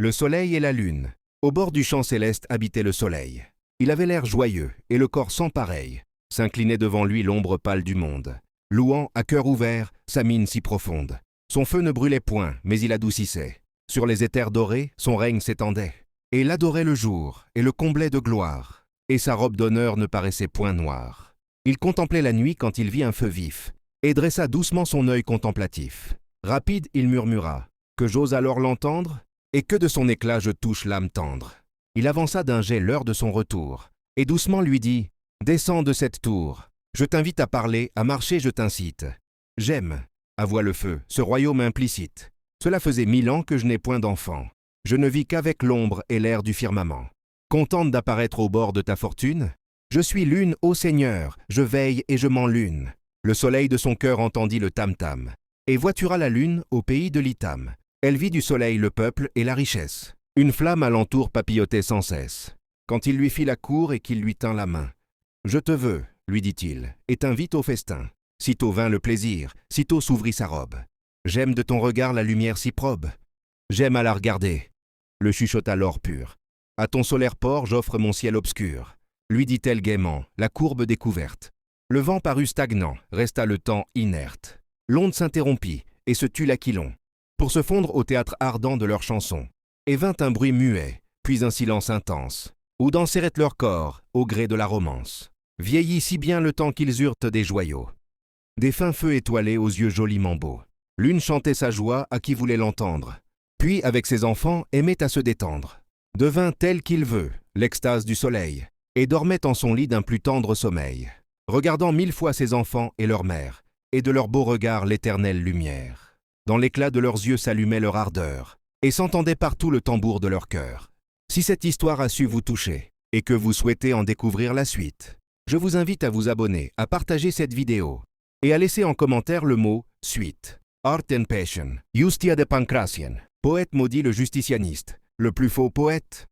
le soleil et la lune. Au bord du champ céleste habitait le soleil. Il avait l'air joyeux et le corps sans pareil. S'inclinait devant lui l'ombre pâle du monde, louant à cœur ouvert sa mine si profonde. Son feu ne brûlait point, mais il adoucissait. Sur les éthers dorés, son règne s'étendait. Et il adorait le jour et le comblait de gloire. Et sa robe d'honneur ne paraissait point noire. Il contemplait la nuit quand il vit un feu vif, et dressa doucement son œil contemplatif. Rapide, il murmura, « Que j'ose alors l'entendre, et que de son éclat je touche l'âme tendre. » Il avança d'un jet l'heure de son retour, et doucement lui dit, « Descends de cette tour, je t'invite à parler, à marcher, je t'incite. J'aime, avoua le feu, ce royaume implicite. Cela faisait 1000 ans que je n'ai point d'enfant. Je ne vis qu'avec l'ombre et l'air du firmament. Contente d'apparaître au bord de ta fortune? Je suis lune, ô Seigneur, je veille et je m'enlune. » Le soleil de son cœur entendit le tam-tam, et voitura la lune au pays de l'Itam. Elle vit du soleil le peuple et la richesse. Une flamme alentour papillotait sans cesse. Quand il lui fit la cour et qu'il lui tint la main, « Je te veux, lui dit-il, et t'invite au festin. » Sitôt vint le plaisir, sitôt s'ouvrit sa robe. « J'aime de ton regard la lumière si probe. J'aime à la regarder. » Le chuchota l'or pur. « À ton solaire port j'offre mon ciel obscur. » Lui dit-elle gaiement, la courbe découverte. Le vent parut stagnant, resta le temps inerte. L'onde s'interrompit, et se tut l'aquilon, pour se fondre au théâtre ardent de leurs chansons. Et vint un bruit muet, puis un silence intense, où dansèrent leur corps, au gré de la romance. Vieillit si bien le temps qu'ils eurent des joyaux, des fins feux étoilés aux yeux joliment beaux. L'une chantait sa joie à qui voulait l'entendre, puis avec ses enfants aimait à se détendre. Devint tel qu'il veut, l'extase du soleil, et dormait en son lit d'un plus tendre sommeil, regardant 1000 fois ses enfants et leur mère, et de leurs beaux regards l'éternelle lumière. Dans l'éclat de leurs yeux s'allumait leur ardeur, et s'entendait partout le tambour de leur cœur. Si cette histoire a su vous toucher, et que vous souhaitez en découvrir la suite, je vous invite à vous abonner, à partager cette vidéo, et à laisser en commentaire le mot « suite ». Art and Passion, Justia de Pancratian, poète maudit le justicianiste, le plus faux poète.